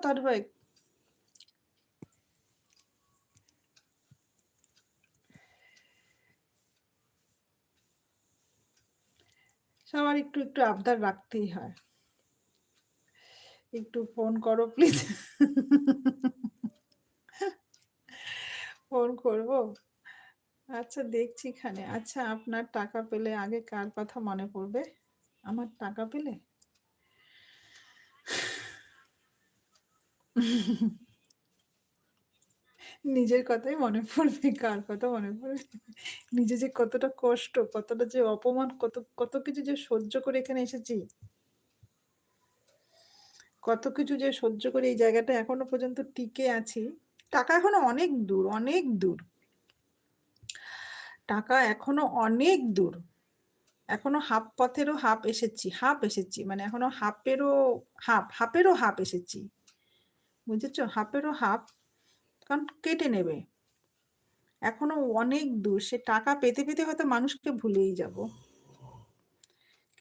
তারপরে সবার একটু একটু আবদার রাখতেই হয়। একটু ফোন করো প্লিজ। ফোন করব? আচ্ছা দেখছি খানে। আচ্ছা আপনার টাকা পেলে আগে কার কথা মনে পড়বে? আমার টাকা পেলে? নিজের কথাই মনে পড়বে, কার কথা মনে পড়বে? নিজে যে কতটা কষ্ট, কতটা যে অপমান, কত কিছু যে সহ্য করে এখানে এসেছি। কত কিছু যে সহ্য করে এই জায়গাটায় এখনো পর্যন্ত টিকে আছি। টাকা এখনো অনেক দূর, অনেক দূর। টাকা এখনো অনেক দূর। এখনো হাফ পথেরও হাফ এসেছি, হাফ এসেছি। মানে এখনো হাফেরও হাফ এসেছি। বুঝেছো? হাফেরও হাফ, কারণ কেটে নেবে। এখনো অনেক দূর। সে টাকা পেতে পেতে হয়তো মানুষকে ভুলেই যাব।